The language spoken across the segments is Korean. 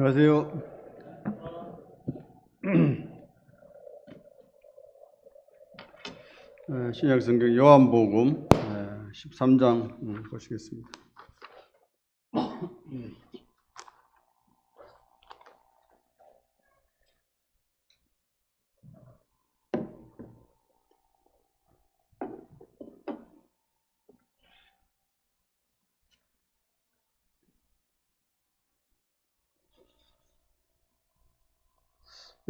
안녕하세요. 신약성경 요한복음 13장 보시겠습니다.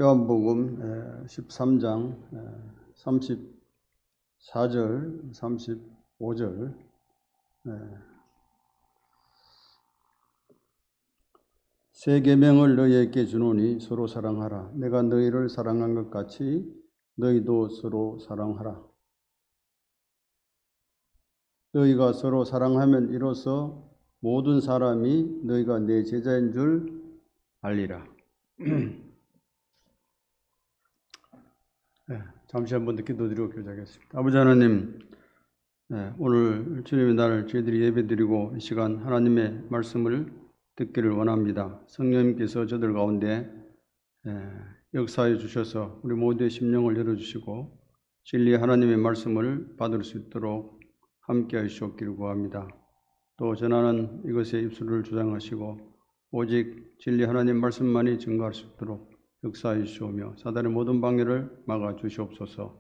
요한복음 13장 34절, 35절. 새 계명을 너희에게 주노니 서로 사랑하라. 내가 너희를 사랑한 것 같이 너희도 서로 사랑하라. 너희가 서로 사랑하면 이로써 모든 사람이 너희가 내 제자인 줄 알리라. 잠시 한번 기도드리고 교제하겠습니다. 아버지 하나님, 오늘 주님의 날 저희들이 예배드리고 이 시간 하나님의 말씀을 듣기를 원합니다. 성령님께서 저들 가운데 역사해 주셔서 우리 모두의 심령을 열어주시고 진리 하나님의 말씀을 받을 수 있도록 함께 하시옵기를 구합니다. 또 전하는 이것에 입술을 주장하시고 오직 진리 하나님 말씀만이 증거할 수 있도록 역사해 주시오며 사단의 모든 방해를 막아 주시옵소서.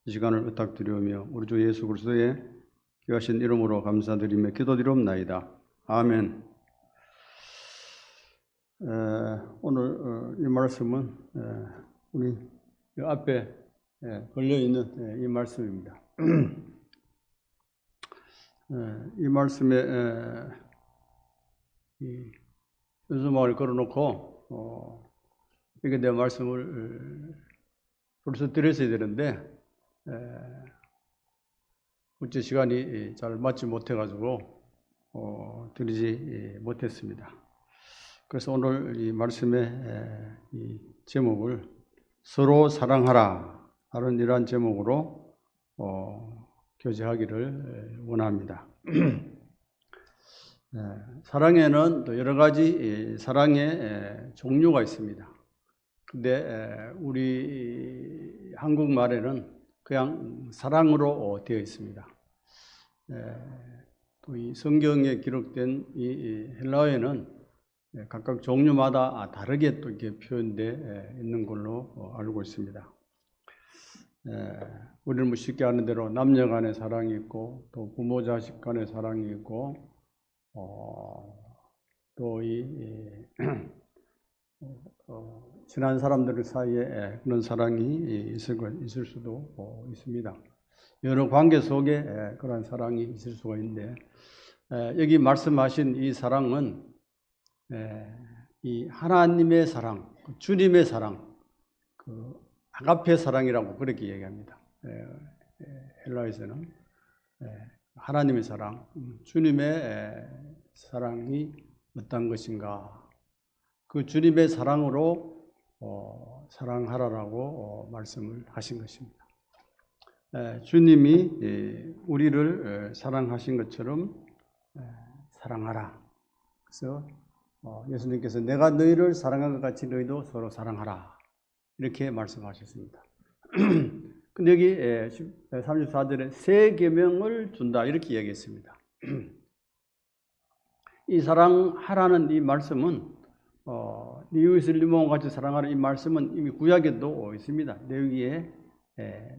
이 시간을 부탁드리오며 우리 주 예수 그리스도의 귀하신 이름으로 감사드리며 기도드리옵나이다. 아멘. 오늘 이 말씀은 우리 앞에 걸려있는 이 말씀입니다. 이 말씀에 현수막을 걸어놓고 이게 내 말씀을 벌써 드렸어야 되는데 어째 시간이 잘 맞지 못해가지고 드리지 못했습니다. 그래서 오늘 이 말씀의 이 제목을 서로 사랑하라 하는 이러한 제목으로 교제하기를 원합니다. 사랑에는 또 여러 가지 사랑의 종류가 있습니다. 근데 우리 한국말에는 그냥 사랑으로 되어 있습니다. 또 이 성경에 기록된 이 헬라어에는 각각 종류마다 다르게 또 이렇게 표현되어 있는 걸로 알고 있습니다. 우리는 뭐 쉽게 아는 대로 남녀 간의 사랑이 있고 또 부모 자식 간의 사랑이 있고 또 친한 사람들 사이에 그런 사랑이 있을 수도 있습니다. 여러 관계 속에 그런 사랑이 있을 수가 있는데 여기 말씀하신 이 사랑은 이 하나님의 사랑, 주님의 사랑, 그 아가페 사랑이라고 그렇게 얘기합니다. 헬라에서는 하나님의 사랑, 주님의 사랑이 어떤 것인가? 그 주님의 사랑으로 사랑하라라고 말씀을 하신 것입니다. 주님이 우리를 사랑하신 것처럼 사랑하라. 그래서 예수님께서 내가 너희를 사랑한 것 같이 너희도 서로 사랑하라. 이렇게 말씀하셨습니다. 근데 여기 34절에 새 계명을 준다. 이렇게 얘기했습니다. 이 사랑하라는 이 말씀은 네 이웃을 네 몸과 같이 사랑하는 이 말씀은 이미 구약에도 있습니다. 레위기에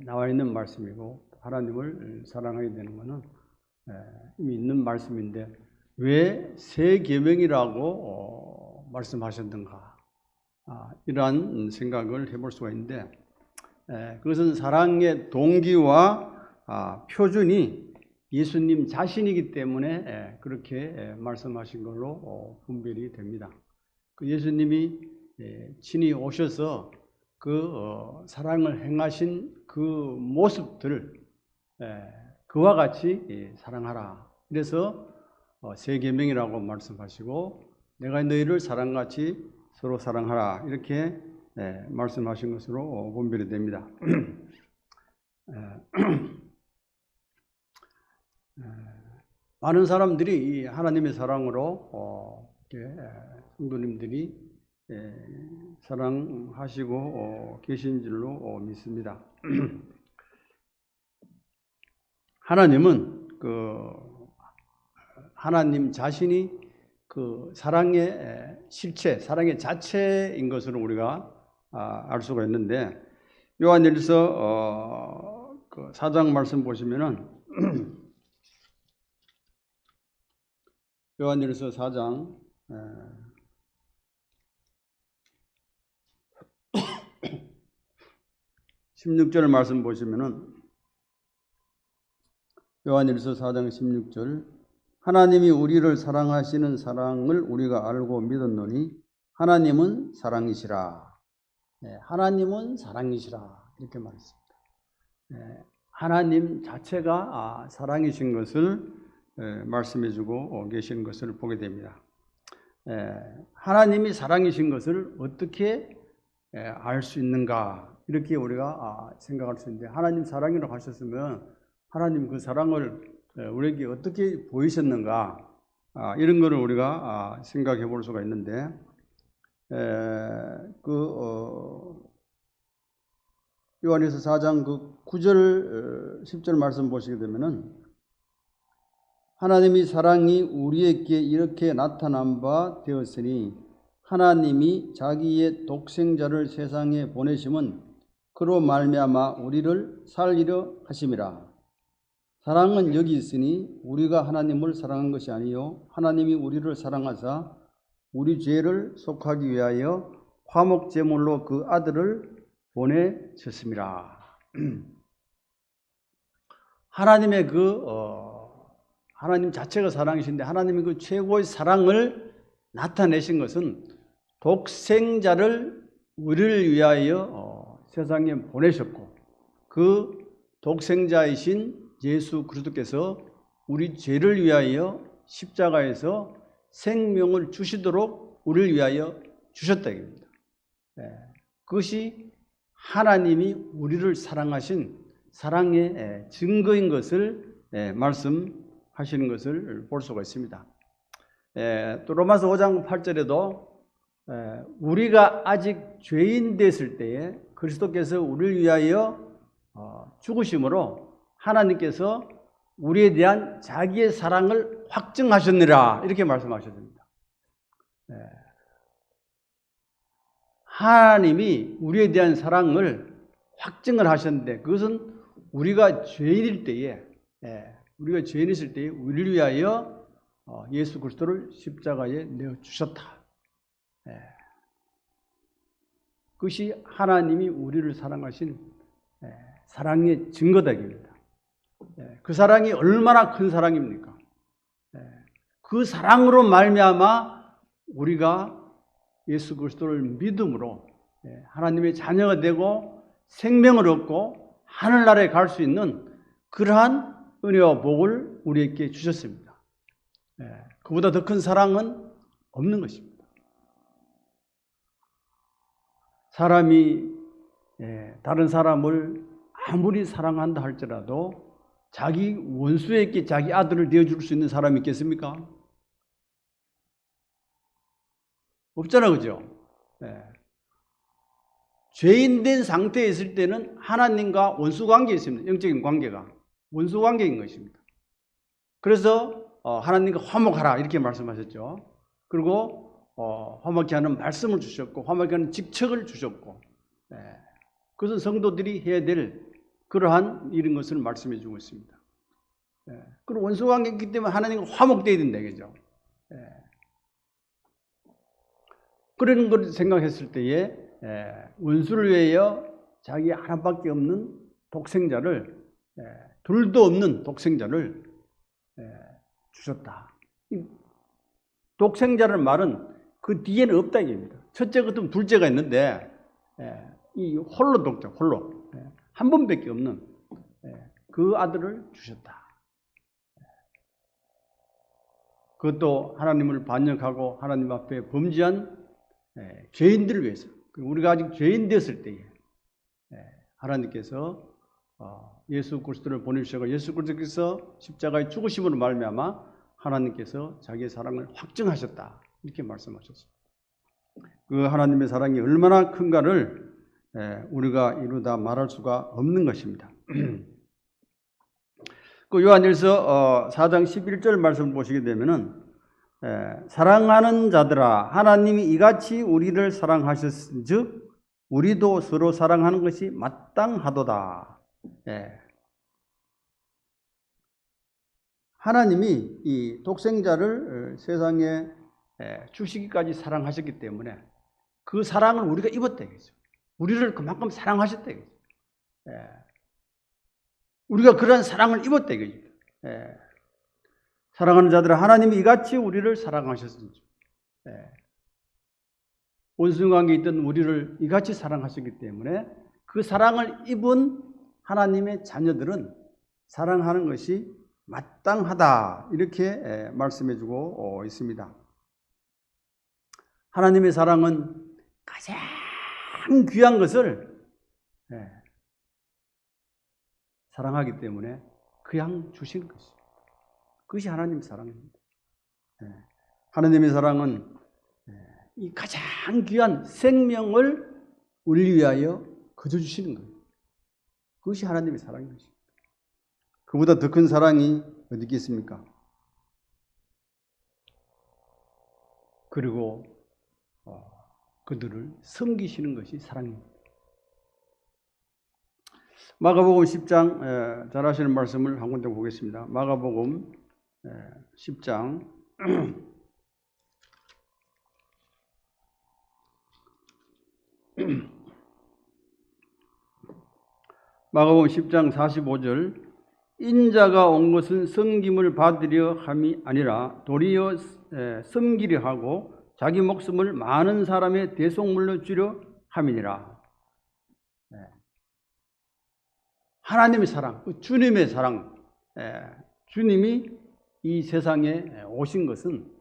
나와 있는 말씀이고 하나님을 사랑하게 되는 것은 이미 있는 말씀인데 왜 새 계명이라고 말씀하셨는가? 이러한 생각을 해볼 수가 있는데 그것은 사랑의 동기와 표준이 예수님 자신이기 때문에 그렇게 말씀하신 걸로 분별이 됩니다. 예수님이 친히 오셔서 그 사랑을 행하신 그 모습들 그와 같이 사랑하라. 그래서 새 계명이라고 말씀하시고 내가 너희를 사랑같이 서로 사랑하라. 이렇게 말씀하신 것으로 분별이 됩니다. 많은 사람들이 이 하나님의 사랑으로 성도님들이 사랑하시고 계신 줄로 믿습니다. 하나님은 하나님 자신이 그 사랑의 실체, 사랑의 자체인 것으로 우리가 알 수가 있는데, 요한일서 4장 말씀 보시면은 요한일서 4장 16절 말씀 보시면은, 요한일서 4장 16절, 하나님이 우리를 사랑하시는 사랑을 우리가 알고 믿었노니 하나님은 사랑이시라. 하나님은 사랑이시라, 이렇게 말했습니다. 하나님 자체가 사랑이신 것을 말씀해주고 계신 것을 보게 됩니다. 하나님이 사랑이신 것을 어떻게 알 수 있는가, 이렇게 우리가 생각할 수 있는데, 하나님 사랑이라고 하셨으면 하나님 그 사랑을 우리에게 어떻게 보이셨는가, 이런 것을 우리가 생각해 볼 수가 있는데, 요한일서 4장 9절 10절 말씀 보시게 되면은, 하나님이 사랑이 우리에게 이렇게 나타난 바 되었으니 하나님이 자기의 독생자를 세상에 보내심은 그로 말미암아 우리를 살리려 하심이라. 사랑은 여기 있으니 우리가 하나님을 사랑한 것이 아니요 하나님이 우리를 사랑하사 우리 죄를 속하기 위하여 화목제물로 그 아들을 보내셨습니다. 하나님의 하나님 자체가 사랑이신데, 하나님이 그 최고의 사랑을 나타내신 것은 독생자를 우리를 위하여 세상에 보내셨고, 그 독생자이신 예수 그리스도께서 우리 죄를 위하여 십자가에서 생명을 주시도록 우리를 위하여 주셨다 입니다. 그것이 하나님이 우리를 사랑하신 사랑의 증거인 것을 말씀하시는 것을 볼 수가 있습니다. 또 로마서 5장 8절에도 우리가 아직 죄인 됐을 때에 그리스도께서 우리를 위하여 죽으심으로 하나님께서 우리에 대한 자기의 사랑을 확증하셨느라, 이렇게 말씀하셨습니다. 하나님이 우리에 대한 사랑을 확증을 하셨는데, 그것은 우리가 죄인일 때에, 우리가 죄인이실 때에 우리를 위하여 예수 그리스도를 십자가에 내어주셨다. 그것이 하나님이 우리를 사랑하신 사랑의 증거다 입니다. 그 사랑이 얼마나 큰 사랑입니까? 그 사랑으로 말미암아 우리가 예수 그리스도를 믿음으로 하나님의 자녀가 되고 생명을 얻고 하늘나라에 갈 수 있는 그러한 은혜와 복을 우리에게 주셨습니다. 그보다 더 큰 사랑은 없는 것입니다. 사람이 다른 사람을 아무리 사랑한다 할지라도 자기 원수에게 자기 아들을 내어줄 수 있는 사람이 있겠습니까? 없잖아, 그죠? 죄인 된 상태에 있을 때는 하나님과 원수 관계에 있습니다. 영적인 관계가 원수 관계인 것입니다. 그래서 하나님과 화목하라, 이렇게 말씀하셨죠. 그리고 화목케 하는 말씀을 주셨고, 화목케 하는 직책을 주셨고, 그것은 성도들이 해야 될 그러한 이런 것을 말씀해 주고 있습니다. 그리고 원수 관계이기 때문에 하나님과 화목되어야 된다, 그죠? 그런 걸 생각했을 때에 원수를 위하여 자기 하나밖에 없는 독생자를, 둘도 없는 독생자를 주셨다. 독생자라는 말은 그 뒤에는 없다 이겁니다. 첫째 같으면 둘째가 있는데 이 홀로 독자, 홀로 한 분밖에 없는 그 아들을 주셨다. 그것도 하나님을 반역하고 하나님 앞에 범죄한 죄인들을 위해서, 우리가 아직 죄인 되었을 때에 하나님께서 예수 그리스도를 보내주셔서 예수 그리스도께서 십자가의 죽으심으로 말미암아 하나님께서 자기의 사랑을 확증하셨다, 이렇게 말씀하셨습니다. 그 하나님의 사랑이 얼마나 큰가를 우리가 이루다 말할 수가 없는 것입니다. 그 요한일서 4장 11절 말씀을 보시게 되면은 사랑하는 자들아 하나님이 이같이 우리를 사랑하셨은즉 우리도 서로 사랑하는 것이 마땅하도다. 하나님이 이 독생자를 세상에 주시기까지 사랑하셨기 때문에 그 사랑을 우리가 입었다겠죠. 우리를 그만큼 사랑하셨다겠죠. 우리가 그런 사랑을 입었다겠죠. 사랑하는 자들은 하나님이 이같이 우리를 사랑하셨습니다. 원수관계에 있던 우리를 이같이 사랑하셨기 때문에 그 사랑을 입은 하나님의 자녀들은 사랑하는 것이 마땅하다 이렇게 말씀해주고 있습니다. 하나님의 사랑은 가장 귀한 것을 사랑하기 때문에 그냥 주시는 것이죠. 그것이 하나님의 사랑입니다. 하나님의 사랑은 이 가장 귀한 생명을 우리 위하여 거저주시는 거예요. 그것이 하나님의 사랑인 것입니다. 그보다 더 큰 사랑이 어디 있겠습니까? 그리고 그들을 섬기시는 것이 사랑입니다. 마가복음 10장 잘 아시는 말씀을 한 군데 보겠습니다. 마가복음 10장 마가복음 10장 45절 인자가 온 것은 섬김을 받으려 함이 아니라 도리어 섬기려 하고 자기 목숨을 많은 사람의 대속물로 주려 함이니라. 하나님의 사랑, 주님의 사랑, 주님이 이 세상에 오신 것은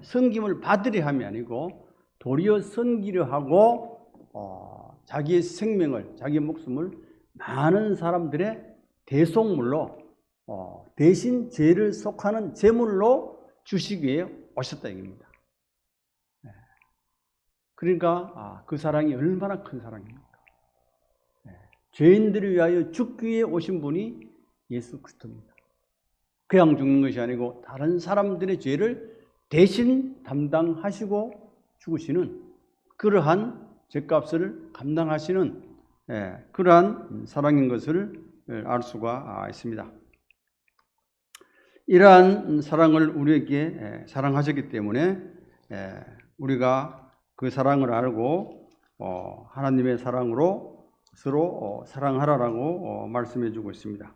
섬김을 받으려 함이 아니고 도리어 섬기려 하고 자기의 생명을, 자기의 목숨을 많은 사람들의 대속물로 대신 죄를 속하는 제물로 주시기 위해 오셨다 얘기입니다. 그러니까 그 사랑이 얼마나 큰 사랑입니까? 죄인들을 위하여 죽기 위해 오신 분이 예수 그리스도입니다. 그냥 죽는 것이 아니고 다른 사람들의 죄를 대신 담당하시고 죽으시는 그러한 죄값을 감당하시는 그러한 사랑인 것을 알 수가 있습니다. 이러한 사랑을 우리에게 사랑하셨기 때문에 우리가 그 사랑을 알고 하나님의 사랑으로 서로 사랑하라라고 말씀해 주고 있습니다.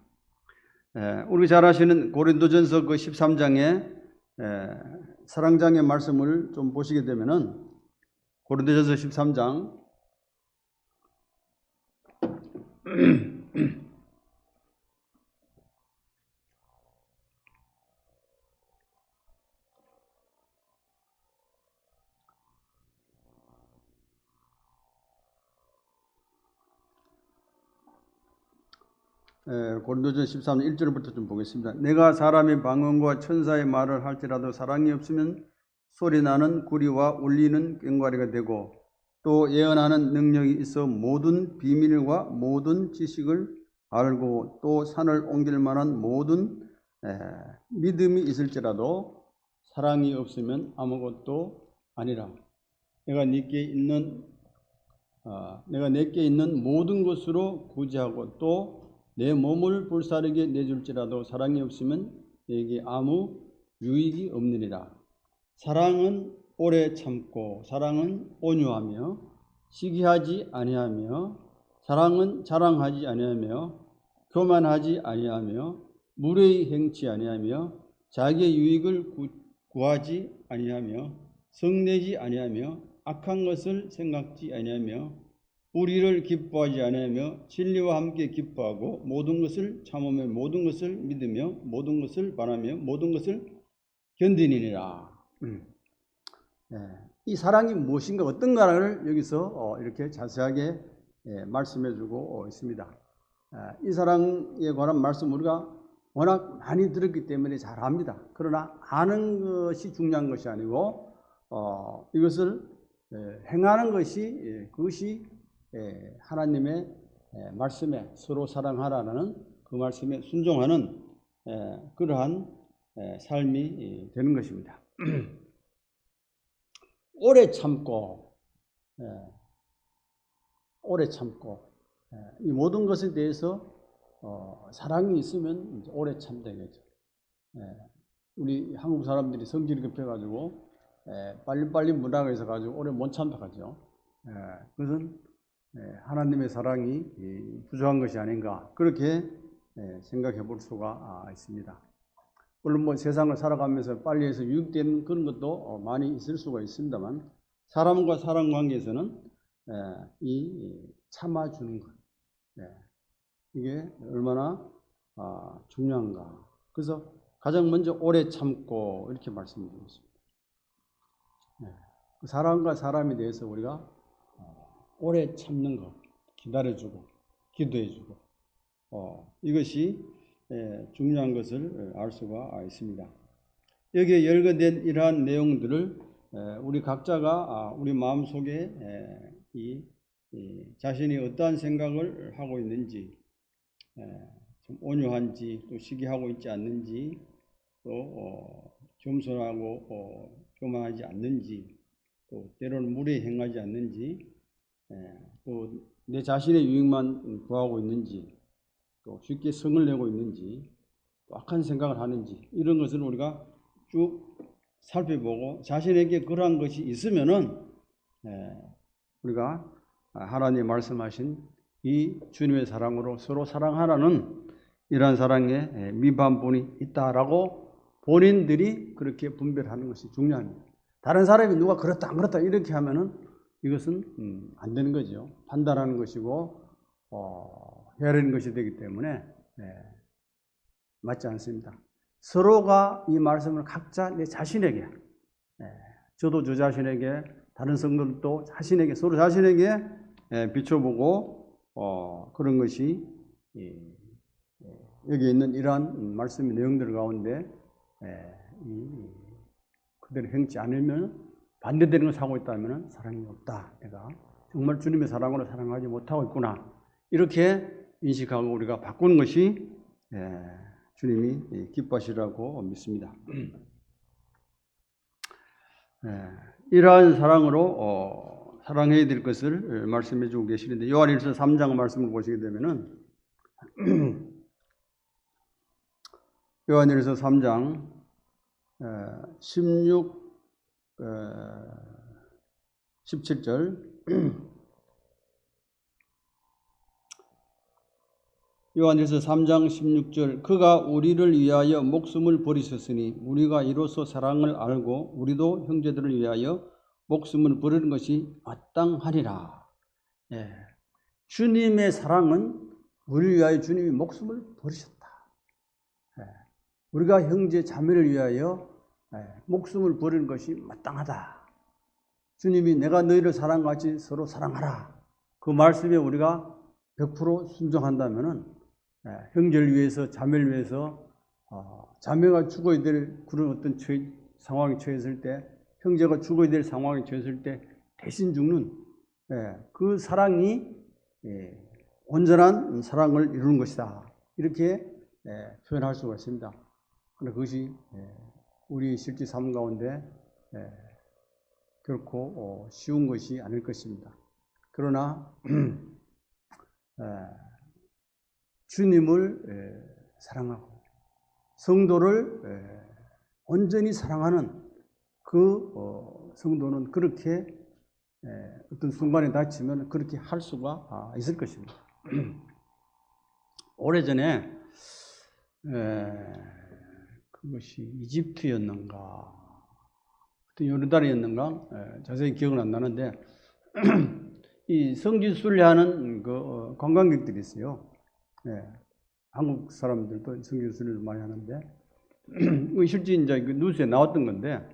우리 잘 아시는 고린도전서 그 13장에 사랑장의 말씀을 좀 보시게 되면은 고린도전서 13장 고린도전 13장 1절부터 좀 보겠습니다. 내가 사람의 방언과 천사의 말을 할지라도 사랑이 없으면 소리나는 구리와 울리는 꽹과리가 되고 또 예언하는 능력이 있어 모든 비밀과 모든 지식을 알고 또 산을 옮길 만한 모든 믿음이 있을지라도 사랑이 없으면 아무것도 아니라 내가 내게 있는 모든 것으로 구제하고 또 내 몸을 불사르게 내줄지라도 사랑이 없으면 내게 아무 유익이 없느니라. 사랑은 오래 참고 사랑은 온유하며 시기하지 아니하며 사랑은 자랑하지 아니하며 교만하지 아니하며 무례히 행치 아니하며 자기의 유익을 구하지 아니하며 성내지 아니하며 악한 것을 생각지 아니하며 불의를 기뻐하지 아니하며 진리와 함께 기뻐하고 모든 것을 참으며 모든 것을 믿으며 모든 것을 바라며 모든 것을 견디느니라. 이 사랑이 무엇인가 어떤가를 여기서 이렇게 자세하게 말씀해주고 있습니다. 이 사랑에 관한 말씀 우리가 워낙 많이 들었기 때문에 잘 압니다. 그러나 아는 것이 중요한 것이 아니고 이것을 행하는 것이 그것이 하나님의 말씀에 서로 사랑하라는 그 말씀에 순종하는 그러한 삶이 되는 것입니다. 오래 참고 이 모든 것에 대해서 사랑이 있으면 오래 참되겠죠. 우리 한국 사람들이 성질이 급해가지고 빨리빨리 문화가 있어가지고 오래 못 참다가죠. 그것은 하나님의 사랑이 부족한 것이 아닌가 그렇게 생각해 볼 수가 있습니다. 물론 뭐 세상을 살아가면서 빨리 해서 유익되는 그런 것도 많이 있을 수가 있습니다만 사람과 사람 관계에서는 이 참아주는 것 이게 얼마나 중요한가. 그래서 가장 먼저 오래 참고 이렇게 말씀드리겠습니다. 사람과 사람에 대해서 우리가 오래 참는 것, 기다려주고 기도해주고 이것이 중요한 것을 알 수가 있습니다. 여기에 열거된 이러한 내용들을 우리 각자가 우리 마음속에 자신이 어떠한 생각을 하고 있는지 좀 온유한지 또 시기하고 있지 않는지 또 겸손하고 교만하지 않는지 또 때로는 무례히 행하지 않는지 또 내 자신의 유익만 구하고 있는지 또 쉽게 성을 내고 있는지 또 악한 생각을 하는지 이런 것을 우리가 쭉 살펴보고 자신에게 그러한 것이 있으면은 우리가 하나님이 말씀하신 이 주님의 사랑으로 서로 사랑하라는 이러한 사랑에 미반분이 있다라고 본인들이 그렇게 분별하는 것이 중요합니다. 다른 사람이 누가 그렇다 안 그렇다 이렇게 하면은 이것은 안 되는 거죠. 판단하는 것이고 헤아리는 것이 되기 때문에 맞지 않습니다. 서로가 이 말씀을 각자 내 자신에게 저도 저 자신에게 다른 성도들도 자신에게 서로 자신에게 비춰보고 그런 것이 여기 있는 이러한 말씀의 내용들 가운데 그대로 행치 않으면 반대되는 것을 하고 있다면 사랑이 없다. 내가 정말 주님의 사랑으로 사랑하지 못하고 있구나. 이렇게 인식하고 우리가 바꾸는 것이 주님이 기뻐하시라고 믿습니다. 이러한 사랑으로 사랑해야 될 것을 말씀해 주고 계시는데 요한일서 3장 말씀을 보시게 되면은 요한일서 3장 17절 요한일서 3장 16절 그가 우리를 위하여 목숨을 버리셨으니 우리가 이로써 사랑을 알고 우리도 형제들을 위하여 목숨을 버리는 것이 마땅하리라. 주님의 사랑은 우리를 위하여 주님이 목숨을 버리셨다. 우리가 형제 자매를 위하여 목숨을 버리는 것이 마땅하다. 주님이 내가 너희를 사랑같이 서로 사랑하라. 그 말씀에 우리가 100% 순종한다면은 형제를 위해서 자매를 위해서 자매가 죽어야 될 그런 어떤 상황에 처했을 때 형제가 죽어야 될 상황에 처했을 때 대신 죽는 그 사랑이 온전한 사랑을 이루는 것이다. 이렇게 표현할 수가 있습니다. 그런데 그것이 우리 실제 삶 가운데 결코 쉬운 것이 아닐 것입니다. 그러나 주님을 사랑하고 성도를 온전히 사랑하는 그 성도는 그렇게 어떤 순간에 다치면 그렇게 할 수가 있을 것입니다. 오래전에 그것이 이집트였는가 요르단이었는가 자세히 기억은 안 나는데 이 성지 순례하는 그 관광객들이 있어요. 한국 사람들도 성지 순례를 많이 하는데 실제 이제 그 뉴스에 나왔던 건데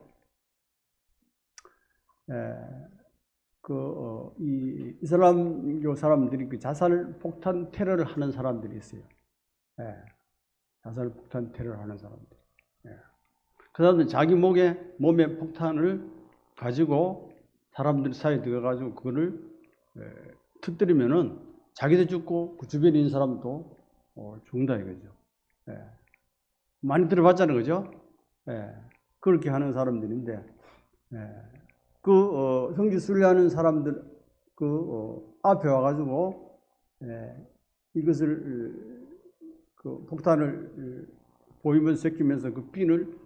이 이슬람교 사람들이 그 자살 폭탄 테러를 하는 사람들이 있어요. 자살 폭탄 테러를 하는 사람들. 그 사람들은 자기 몸에 폭탄을 가지고 사람들 사이에 들어가지고 그거를 터뜨리면은 자기도 죽고 그 주변에 있는 사람도 죽는다 이거죠. 많이 들어봤잖아요, 그죠? 그렇게 하는 사람들인데 그 형제 순례하는 사람들 앞에 와가지고 이것을 그 폭탄을 보이면서 새끼면서 그 핀을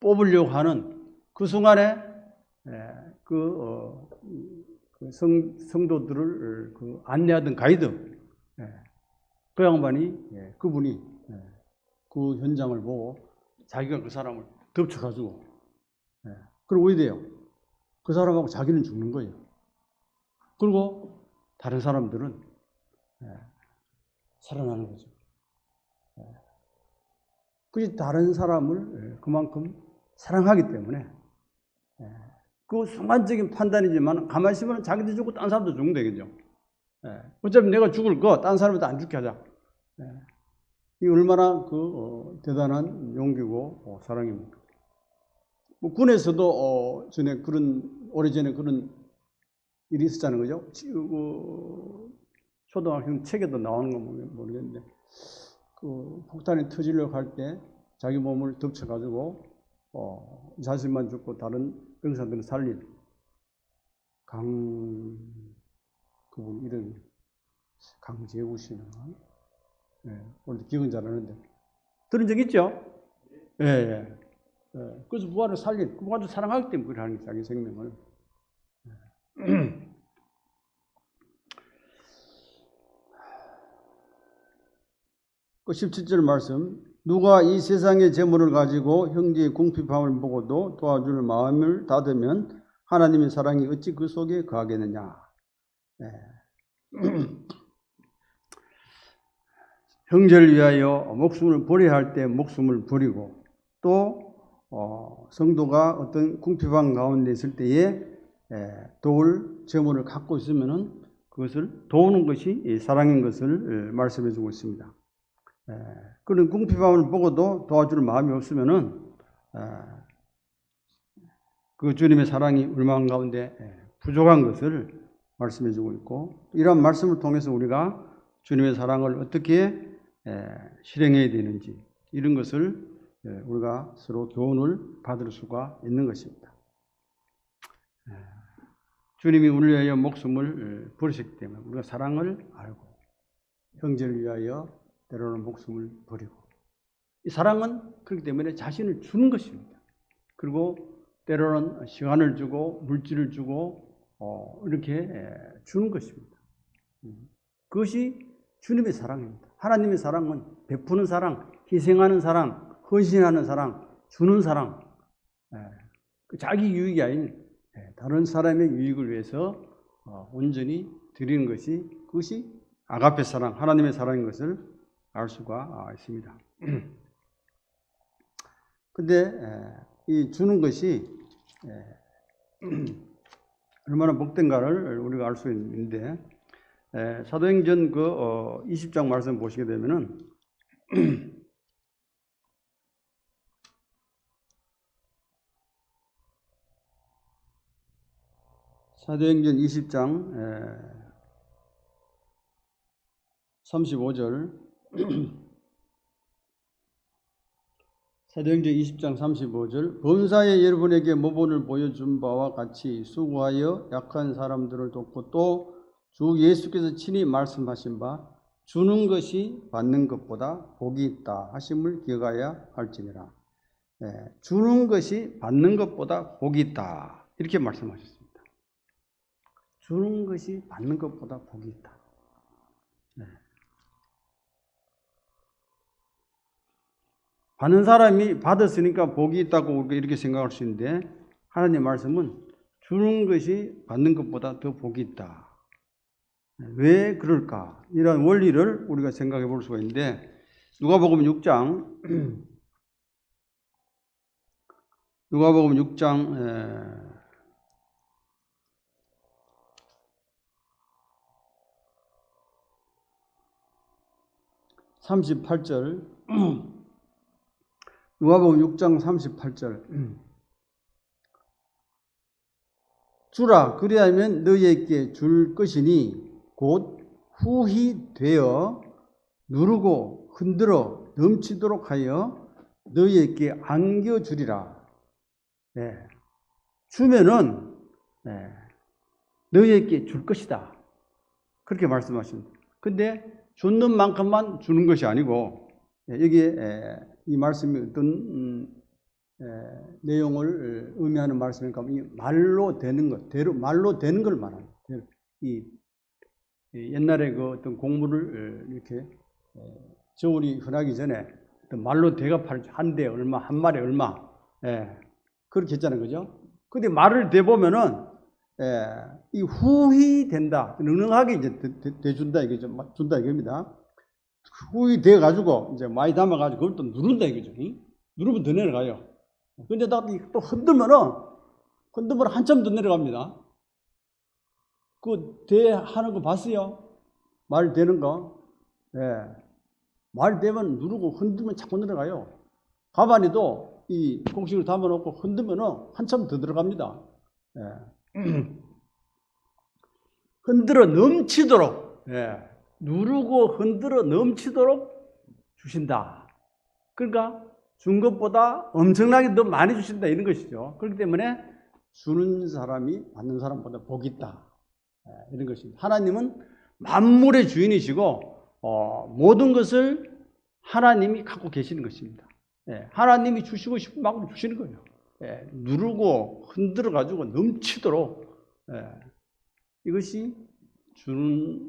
뽑으려고 하는 그 순간에 성도들을 안내하던 가이드 그 양반이 그분이 그 현장을 보고 자기가 그 사람을 덮쳐가지고 그리고 왜 돼요? 그 사람하고 자기는 죽는 거예요. 그리고 다른 사람들은 살아나는 거죠. 그것이 다른 사람을 그만큼 사랑하기 때문에 그 순간적인 판단이지만 가만히 있으면 자기도 죽고 딴 사람도 죽으면 되겠죠. 어차피 내가 죽을 거 딴 사람도 안 죽게 하자. 이 얼마나 대단한 용기고 사랑입니까? 뭐 군에서도 오래전에 그런 일이 있었잖아요, 그죠? 초등학생 책에도 나오는 건 모르겠는데 그 폭탄이 터지려고 할 때 자기 몸을 덮쳐가지고 자신만 죽고 다른 병사들은 살린 그분 이름이 강재우 씨는 오늘 기억은 잘 안 나는데 들은 적 있죠? 그래서 부하를 살린 그 부하를 사랑하기 때문에 그걸 하는 게 자기 생명을. 그 17절 말씀, 누가 이 세상의 재물을 가지고 형제의 궁핍함을 보고도 도와줄 마음을 닫으면 하나님의 사랑이 어찌 그 속에 거하겠느냐. 형제를 위하여 목숨을 버려야 할 때 목숨을 버리고 또 성도가 어떤 궁핍한 가운데 있을 때에 도울 재물을 갖고 있으면은 그것을 도우는 것이 사랑인 것을 말씀해 주고 있습니다. 그런 궁핍함을 보고도 도와줄 마음이 없으면은 그 주님의 사랑이 울망 가운데 부족한 것을 말씀해 주고 있고, 이런 말씀을 통해서 우리가 주님의 사랑을 어떻게 실행해야 되는지 이런 것을 우리가 서로 교훈을 받을 수가 있는 것입니다. 주님이 우리를 위하여 목숨을 버리셨기 때문에 우리가 사랑을 알고 형제를 위하여 때로는 목숨을 버리고, 이 사랑은 그렇기 때문에 자신을 주는 것입니다. 그리고 때로는 시간을 주고 물질을 주고 이렇게 주는 것입니다. 그것이 주님의 사랑입니다. 하나님의 사랑은 베푸는 사랑, 희생하는 사랑, 헌신하는 사랑, 주는 사랑, 자기 유익이 아닌 다른 사람의 유익을 위해서 온전히 드리는 것이, 그것이 아가페 사랑, 하나님의 사랑인 것을 알 수가 있습니다. 근데 이 주는 것이 얼마나 복된가를 우리가 알 수 있는데, 사도행전 20장 말씀 보시게 되면은 사도행전 20장 35절 사도행전 20장 35절 범사에 여러분에게 모본을 보여준 바와 같이 수고하여 약한 사람들을 돕고 또 주 예수께서 친히 말씀하신 바 주는 것이 받는 것보다 복이 있다 하심을 기억하여야 할지니라. 주는 것이 받는 것보다 복이 있다 이렇게 말씀하셨습니다. 주는 것이 받는 것보다 복이 있다. 받는 사람이 받았으니까 복이 있다고 이렇게 생각할 수 있는데, 하나님의 말씀은 주는 것이 받는 것보다 더 복이 있다. 왜 그럴까? 이런 원리를 우리가 생각해 볼 수가 있는데, 누가복음 6장 38절 누가복음 6장 38절 주라. 그리하면 너희에게 줄 것이니 곧 후히 되어 누르고 흔들어 넘치도록 하여 너희에게 안겨주리라. 예. 주면은 너희에게 줄 것이다. 그렇게 말씀하십니다. 근데 주는 만큼만 주는 것이 아니고 여기에 이 말씀이 어떤 내용을 의미하는 말씀일까 하면 말로 되는 것, 말로 되는 걸 말합니다. 이 옛날에 그 어떤 곡물을 이렇게 저울이 흔하기 전에 말로 대갑할 한 대 얼마, 한 마리 얼마, 그렇게 했잖아요, 그죠? 근데 말을 대보면은 이 후히 된다, 능능하게 이제 대준다 이거죠, 준다 이겁니다. 후히 돼 가지고 이제 많이 담아 가지고 그걸 또 누른다 이거죠. 누르면 더 내려가요. 근데 또 흔들면 한참 더 내려갑니다. 그 대하는 거 봤어요? 말 되는 거. 말 되면 누르고 흔들면 자꾸 내려가요. 가만히도 이 곡식을 담아놓고 흔들면 한참 더 들어갑니다. 흔들어 넘치도록, 누르고 흔들어 넘치도록 주신다. 그러니까 준 것보다 엄청나게 더 많이 주신다 이런 것이죠. 그렇기 때문에 주는 사람이 받는 사람보다 복이 있다. 이런 것입니다. 하나님은 만물의 주인이시고 모든 것을 하나님이 갖고 계시는 것입니다. 하나님이 주시고 싶은 만큼 주시는 거예요. 누르고 흔들어 가지고 넘치도록 이것이 주는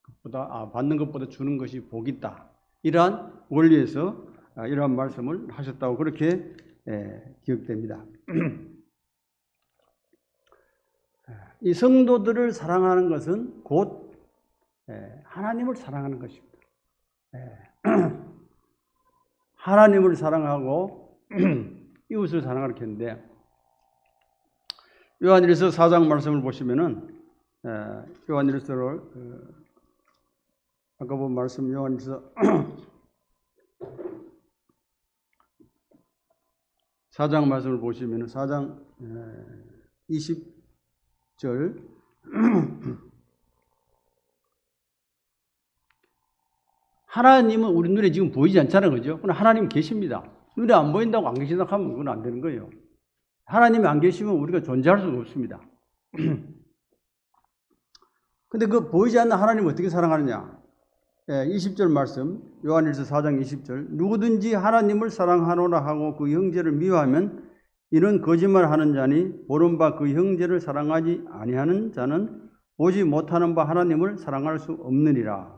것보다 받는 것보다 주는 것이 복이 있다. 이러한 원리에서 이러한 말씀을 하셨다고 그렇게 기억됩니다. 이 성도들을 사랑하는 것은 곧 하나님을 사랑하는 것입니다. 하나님을 사랑하고 이웃을 사랑하는 했는데 요한일서 4장 말씀을 보시면은 요한일서를 아까 본 말씀 요한일서 4장 말씀을 보시면은 4장 20절 하나님은 우리 눈에 지금 보이지 않잖아요, 그죠? 그러나 하나님 계십니다. 눈에 안 보인다고 안 계신다고 하면 그건 안 되는 거예요. 하나님이 안 계시면 우리가 존재할 수가 없습니다. 근데 그 보이지 않는 하나님을 어떻게 사랑하느냐? 20절 말씀, 요한일서 4장 20절. 누구든지 하나님을 사랑하노라 하고 그 형제를 미워하면 이는 거짓말하는 자니 보는 바 그 형제를 사랑하지 아니하는 자는 보지 못하는 바 하나님을 사랑할 수 없느니라.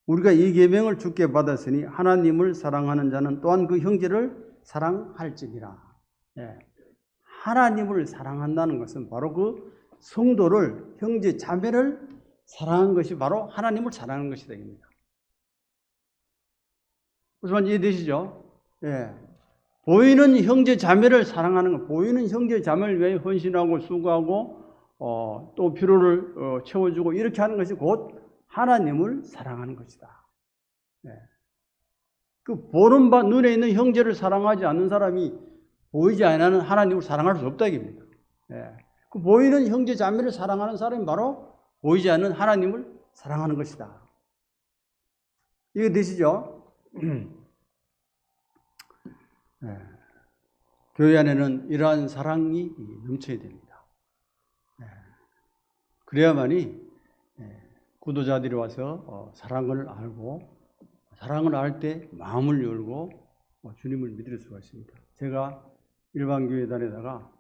우리가 이 계명을 주께 받았으니 하나님을 사랑하는 자는 또한 그 형제를 사랑할지니라. 하나님을 사랑한다는 것은 바로 그 성도를, 형제 자매를 사랑한 것이 바로 하나님을 사랑하는 것이다. 무슨 이해되시죠? 보이는 형제 자매를 사랑하는 것, 보이는 형제 자매를 위해 헌신하고 수고하고 또 필요를 채워주고 이렇게 하는 것이 곧 하나님을 사랑하는 것이다. 그 보는 바 눈에 있는 형제를 사랑하지 않는 사람이 보이지 않는 하나님을 사랑할 수 없다 이겁니다. 그 보이는 형제 자매를 사랑하는 사람이 바로 보이지 않는 하나님을 사랑하는 것이다. 이해 되시죠? 교회 안에는 이러한 사랑이 넘쳐야 됩니다. 그래야만이 구도자들이 와서 사랑을 알고 사랑을 알 때 마음을 열고 주님을 믿을 수가 있습니다. 제가 일반교회 다니다가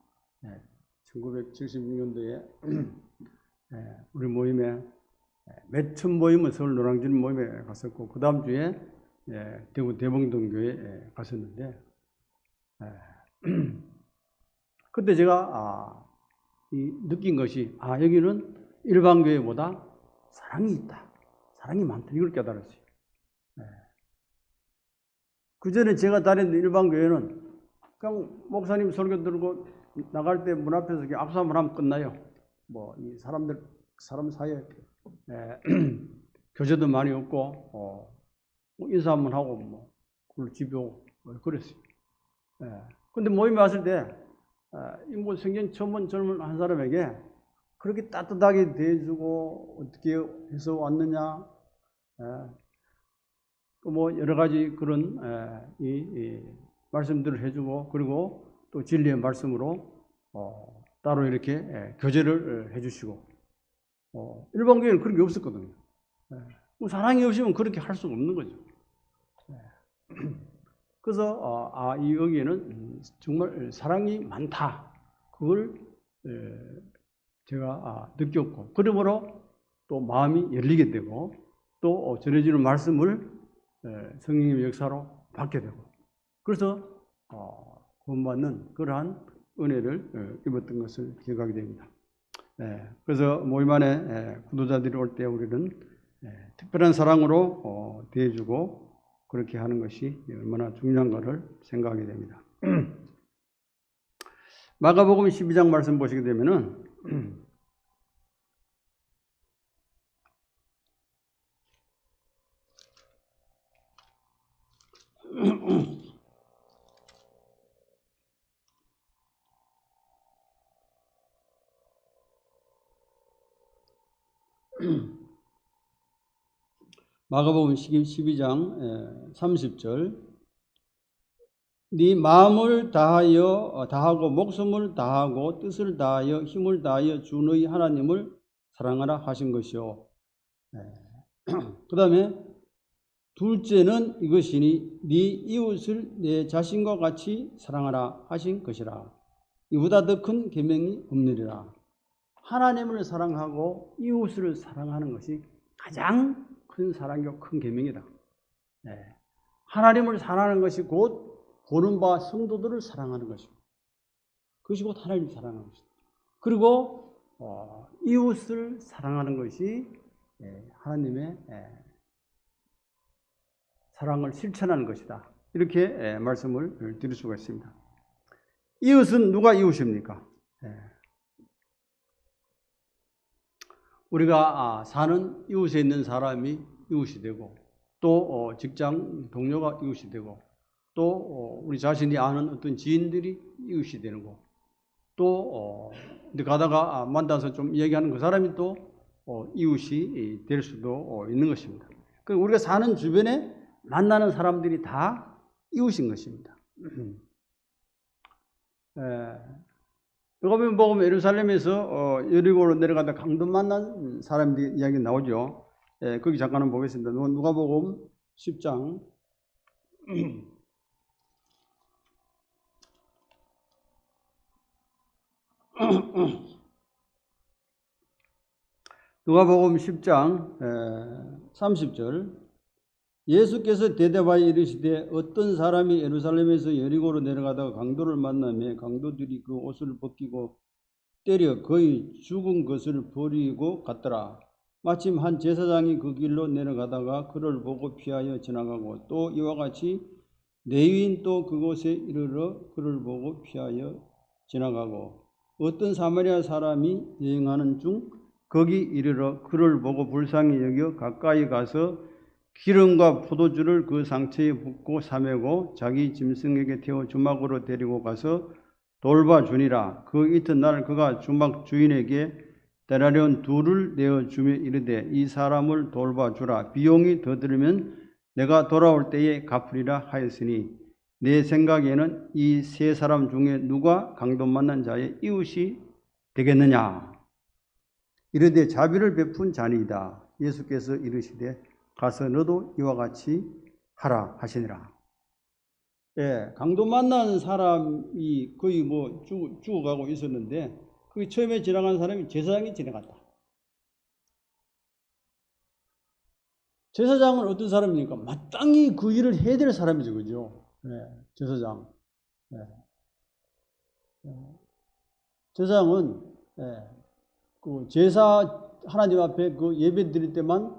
1976년도에 우리 모임에 매천 모임은 서울 노량진 모임에 갔었고 그 다음 주에 대구 대봉동교회에 갔었는데 그때 제가 느낀 것이 여기는 일반교회보다 사랑이 있다. 사랑이 많다. 이걸 깨달았어요. 그 전에 제가 다니는 일반교회는 그냥 목사님 설교 들고 나갈 때 문 앞에서 이렇게 악수 한번 하면 끝나요. 이 사람 사이에 교제도 많이 없고 인사 한번 하고 그걸로 집에 오고 그랬어요. 근데 모임에 왔을 때 뭐 생전 처음 본 젊은 한 사람에게 그렇게 따뜻하게 대해주고 어떻게 해서 왔느냐, 뭐 여러 가지 그런 이 말씀들을 해주고, 그리고 또 진리의 말씀으로 따로 이렇게 교제를 해주시고, 일반 교회는 그런 게 없었거든요. 뭐 사랑이 없으면 그렇게 할 수가 없는 거죠. 그래서 이 여기에는 정말 사랑이 많다. 그걸 제가 느꼈고, 그러므로 또 마음이 열리게 되고, 또 전해지는 말씀을 성령님의 역사로 받게 되고, 그래서 구원받는 그러한 은혜를 입었던 것을 기억하게 됩니다. 그래서 모임 안에 구도자들이 올 때 우리는 특별한 사랑으로 대해주고 그렇게 하는 것이 얼마나 중요한가를 생각하게 됩니다. 마가복음 12장 말씀 보시게 되면은 마가복음 12장 30절, 네 마음을 다하고 목숨을 다하고 뜻을 다하여 힘을 다하여 주 너희 하나님을 사랑하라 하신 것이요. 그 다음에 둘째는 이것이니 네 이웃을 내 자신과 같이 사랑하라 하신 것이라. 이보다 더 큰 계명이 없느니라. 하나님을 사랑하고 이웃을 사랑하는 것이 가장 큰 사랑이고 큰 계명이다. 하나님을 사랑하는 것이 곧 보는 바 성도들을 사랑하는 것이고, 그것이 곧 하나님을 사랑하는 것이다. 그리고 이웃을 사랑하는 것이 하나님의 사랑을 실천하는 것이다. 이렇게 말씀을 드릴 수가 있습니다. 이웃은 누가 이웃입니까? 우리가 사는 이웃에 있는 사람이 이웃이 되고, 또 직장 동료가 이웃이 되고, 또 우리 자신이 아는 어떤 지인들이 이웃이 되는 거, 또 가다가 만나서 좀 얘기하는 그 사람이 또 이웃이 될 수도 있는 것입니다. 그러니까 우리가 사는 주변에 만나는 사람들이 다 이웃인 것입니다. 요거는 보면 예루살렘에서 여리고로 내려가다 강도 만난 사람들이 이야기 나오죠. 거기 잠깐만 보겠습니다. 누가복음 10장 누가복음 10장 30절, 예수께서 대답하여 이르시되 어떤 사람이 예루살렘에서 여리고로 내려가다가 강도를 만나매 강도들이 그 옷을 벗기고 때려 거의 죽은 것을 버리고 갔더라. 마침 한 제사장이 그 길로 내려가다가 그를 보고 피하여 지나가고, 또 이와 같이 레위인 또 그곳에 이르러 그를 보고 피하여 지나가고, 어떤 사마리아 사람이 여행하는 중 거기 이르러 그를 보고 불쌍히 여겨 가까이 가서 기름과 포도주를 그 상처에 붓고 사매고 자기 짐승에게 태워 주막으로 데리고 가서 돌봐주니라. 그 이튿날 그가 주막 주인에게 데나리온 2를 내어주며 이르되 이 사람을 돌봐주라. 비용이 더 들으면 내가 돌아올 때에 갚으리라 하였으니, 내 생각에는 이 세 사람 중에 누가 강도 만난 자의 이웃이 되겠느냐. 이르되 자비를 베푼 자니이다. 예수께서 이르시되 가서 너도 이와 같이 하라 하시니라. 강도 만나는 사람이 거의 죽어가고 있었는데, 그 처음에 지나간 사람이 제사장이 지나갔다. 제사장은 어떤 사람입니까? 마땅히 그 일을 해야 될 사람이죠, 그죠? 제사장. 제사장은 그 제사 하나님 앞에 그 예배 드릴 때만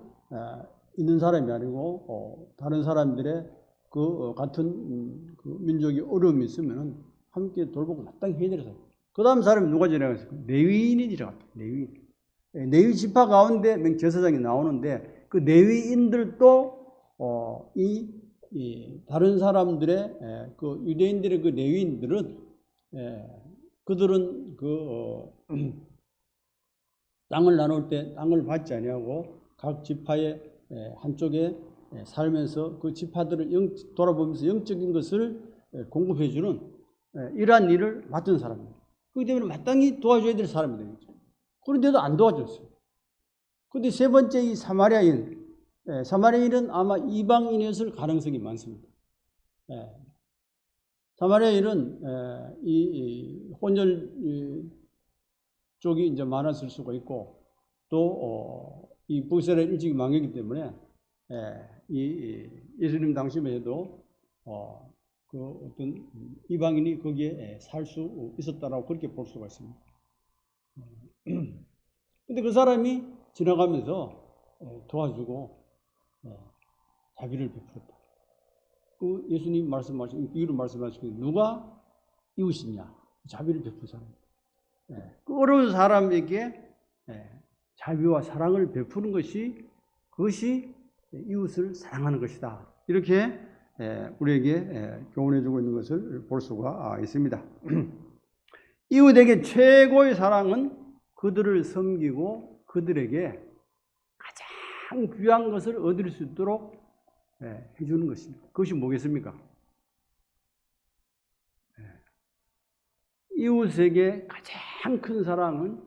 있는 사람이 아니고, 다른 사람들의 그 같은 그 민족이 어려움이 있으면 함께 돌보고 마땅히 해야 되는 사람. 그 다음 사람이 누가 지나갔어요? 레위인이 지나갔다. 레위 지파 가운데 제사장이 나오는데, 그 레위인들도 이 다른 사람들의 그 유대인들의 그 레위인들은 그들은 땅을 나눌 때 땅을 받지 아니하고 각 지파의 한쪽에 살면서 그 지파들을 돌아보면서 영적인 것을 공급해주는 이러한 일을 맡은 사람입니다. 그렇기 때문에 마땅히 도와줘야 될 사람이 되겠죠. 그런데도 안 도와줬어요. 그런데 세 번째 이 사마리아인은 아마 이방인이었을 가능성이 많습니다. 사마리아인은 이 혼혈 쪽이 이제 많았을 수가 있고 또 이 북이스라엘 일찍이 망했기 때문에 이 예수님 당시만 해도 그 어떤 이방인이 거기에 살 수 있었다라고 그렇게 볼 수가 있습니다. 근데 그 사람이 지나가면서 도와주고 자비를 베풀었다. 그 예수님 말씀하신 비유로 말씀하신 누가 이웃이냐? 자비를 베푼 사람. 그 어려운 사람에게 자비와 사랑을 베푸는 그것이 이웃을 사랑하는 것이다. 이렇게 우리에게 교훈해주고 있는 것을 볼 수가 있습니다. 이웃에게 최고의 사랑은 그들을 섬기고 그들에게 가장 귀한 것을 얻을 수 있도록 해주는 것입니다. 그것이 뭐겠습니까? 이웃에게 가장 큰 사랑은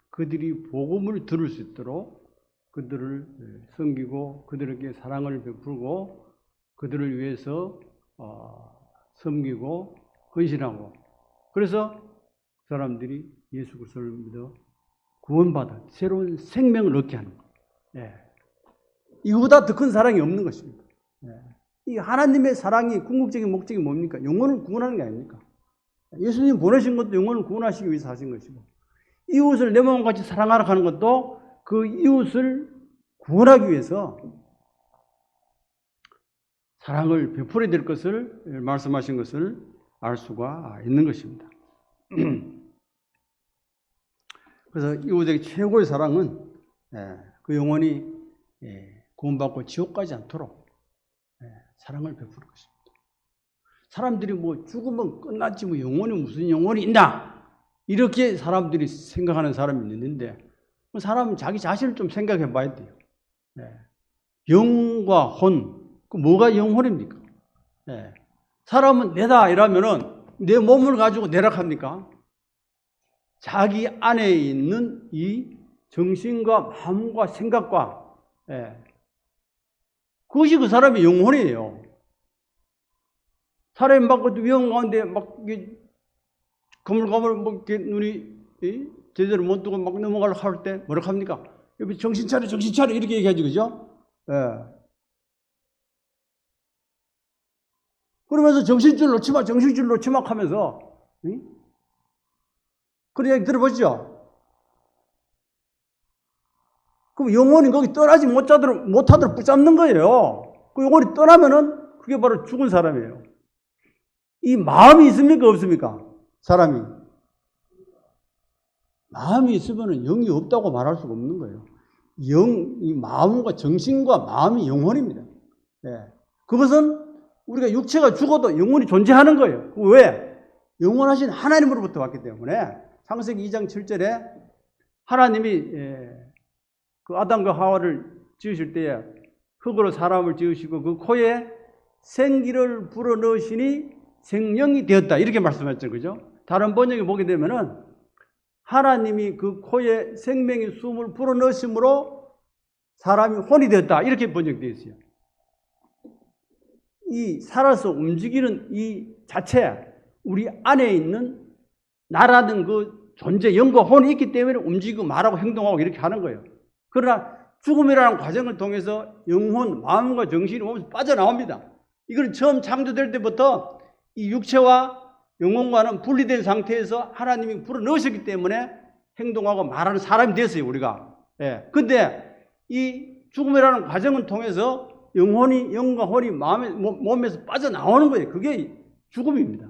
그들이 복음을 들을 수 있도록 그들을 섬기고 그들에게 사랑을 베풀고 그들을 위해서 섬기고 헌신하고 그래서 사람들이 예수 그리스도를 믿어 구원받아 새로운 생명을 얻게 하는 거예요. 이보다 더 큰 사랑이 없는 것입니다. 이 하나님의 사랑이 궁극적인 목적이 뭡니까? 영혼을 구원하는 게 아닙니까? 예수님 보내신 것도 영혼을 구원하시기 위해서 하신 것이고 이웃을 내 마음같이 사랑하라 하는 것도 그 이웃을 구원하기 위해서 사랑을 베풀어야 될 것을 말씀하신 것을 알 수가 있는 것입니다. 그래서 이웃에게 최고의 사랑은 그 영혼이 구원받고 지옥 가지 않도록 사랑을 베푸는 것입니다. 사람들이 뭐 죽으면 끝났지 뭐 영혼이 무슨 영혼이 있나 이렇게 사람들이 생각하는 사람이 있는데 사람은 자기 자신을 좀 생각해 봐야 돼요. 영과 혼, 그 뭐가 영혼입니까? 사람은 내다 이러면은 내 몸을 가지고 내락합니까? 자기 안에 있는 이 정신과 마음과 생각과 그것이 그 사람의 영혼이에요. 사람이 막 위험 가운데 막 거물거물 뭐 이렇게 눈이 제대로 못 뜨고 막 넘어가려고 할 때 뭐라고 합니까? 여기 정신 차려 이렇게 얘기하지, 그죠? 그러면서 정신줄 놓지 마 하면서 그런 얘기 들어보시죠? 그럼 영혼이 거기 떠나지 못하도록 붙잡는 거예요. 그 영혼이 떠나면은 그게 바로 죽은 사람이에요. 이 마음이 있습니까? 없습니까? 사람이. 마음이 있으면 영이 없다고 말할 수가 없는 거예요. 이 마음과 정신과 마음이 영혼입니다. 그것은 우리가 육체가 죽어도 영혼이 존재하는 거예요. 왜? 영원하신 하나님으로부터 왔기 때문에 창세기 2장 7절에 하나님이 그 아담과 하와를 지으실 때에 흙으로 사람을 지으시고 그 코에 생기를 불어넣으시니 생명이 되었다. 이렇게 말씀하셨죠. 그죠? 다른 번역에 보게 되면은 하나님이 그 코에 생명의 숨을 불어넣으심으로 사람이 혼이 되었다. 이렇게 번역되어 있어요. 이 살아서 움직이는 이 자체, 우리 안에 있는 나라는 그 존재, 영과 혼이 있기 때문에 움직이고 말하고 행동하고 이렇게 하는 거예요. 그러나 죽음이라는 과정을 통해서 영혼, 마음과 정신이 몸에서 빠져나옵니다. 이건 처음 창조될 때부터 이 육체와 영혼과는 분리된 상태에서 하나님이 불어넣으셨기 때문에 행동하고 말하는 사람이 됐어요, 우리가. 근데 이 죽음이라는 과정을 통해서 영과 혼이 몸에서 빠져나오는 거예요. 그게 죽음입니다.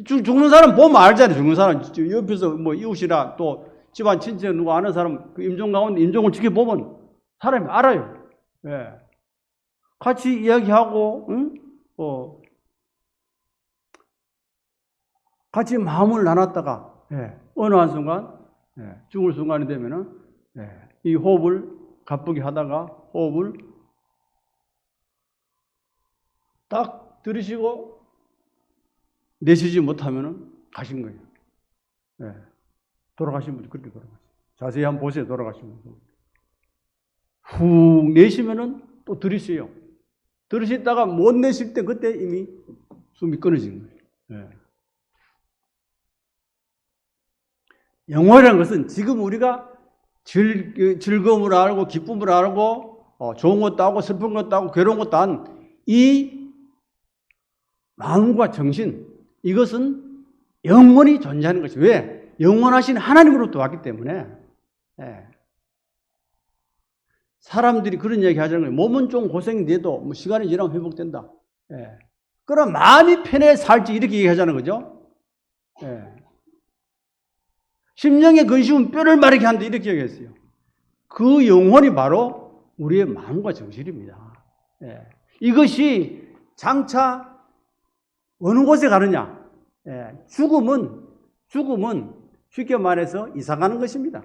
죽는 사람 보면 알잖아요. 죽는 사람 옆에서 뭐 이웃이나 또 집안 친척 누구 아는 사람 그 임종 가운데 임종을 지켜보면 사람이 알아요. 같이 이야기하고 같이 마음을 나눴다가 어느 한순간 죽을 순간이 되면은 이 호흡을 가쁘게 하다가 호흡을 딱 들이쉬고 내쉬지 못하면은 가신 거예요. 돌아가신 분들 그렇게 돌아가세요. 자세히 한번 보세요. 돌아가신 분들. 훅 내쉬면은 또 들이쉬어요. 들이쉬다가 못 내쉴 때 그때 이미 숨이 끊어지는 거예요. 영혼이라는 것은 지금 우리가 즐거움을 알고 기쁨을 알고 좋은 것도 하고 슬픈 것도 하고 괴로운 것도 한 이 마음과 정신, 이것은 영원히 존재하는 것이 왜? 영원하신 하나님으로부터 왔기 때문에. 사람들이 그런 얘기 하자는 거예요. 몸은 좀 고생돼도 뭐 시간이 지나면 회복된다. 그럼 마음이 편해 살지 이렇게 얘기하자는 거죠. 심령의 근심은 뼈를 마르게 한다 이렇게 얘기했어요. 그 영혼이 바로 우리의 마음과 정신입니다. 이것이 장차 어느 곳에 가느냐? 죽음은 쉽게 말해서 이사 가는 것입니다.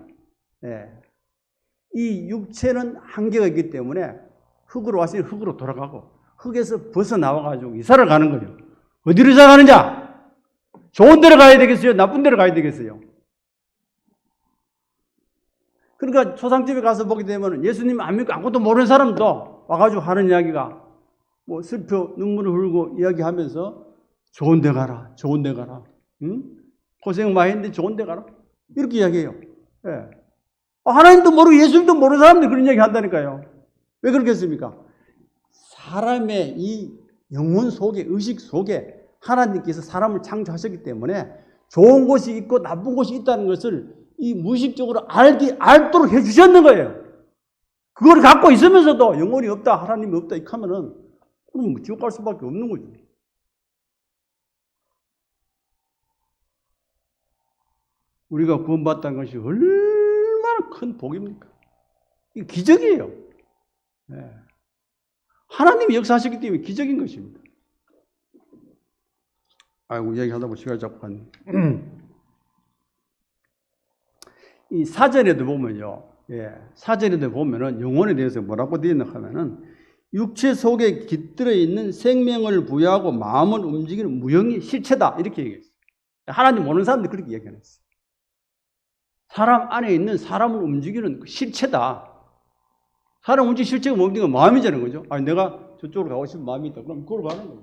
이 육체는 한계가 있기 때문에 흙으로 왔으니 흙으로 돌아가고 흙에서 벗어나와가지고 이사를 가는 거예요. 어디로 이사 가느냐? 좋은 데로 가야 되겠어요? 나쁜 데로 가야 되겠어요? 그러니까 초상집에 가서 보게 되면 예수님 안 믿고 아무것도 모르는 사람도 와가지고 하는 이야기가 뭐 슬퍼 눈물을 흘리고 이야기하면서 좋은 데 가라, 좋은 데 가라. 응? 고생 많이 했는데 좋은 데 가라. 이렇게 이야기해요. 하나님도 모르고 예수님도 모르는 사람들이 그런 이야기 한다니까요. 왜 그렇겠습니까? 사람의 이 영혼 속에, 의식 속에 하나님께서 사람을 창조하셨기 때문에 좋은 곳이 있고 나쁜 곳이 있다는 것을 이 무의식적으로 알도록 해주셨는 거예요. 그걸 갖고 있으면서도 영혼이 없다, 하나님이 없다, 이렇게 하면은, 그럼 지옥 갈 수밖에 없는 거죠. 우리가 구원받다는 것이 얼마나 큰 복입니까? 이게 기적이에요. 하나님이 역사하셨기 때문에 기적인 것입니다. 아이고, 얘기하다 보면 시간이 자꾸 갔네. 이 사전에도 보면요. 사전에도 보면은 영혼에 대해서 뭐라고 되어 있나 하면은 육체 속에 깃들어 있는 생명을 부여하고 마음을 움직이는 무형의 실체다. 이렇게 얘기했어요. 하나님 모르는 사람들이 그렇게 얘기했어요. 사람 안에 있는 사람을 움직이는 그 실체다. 사람 움직이는 실체가 뭡니까? 마음이잖아요. 그죠? 아니, 내가 저쪽으로 가고 싶은 마음이 있다. 그럼 그걸로 가는 거예요.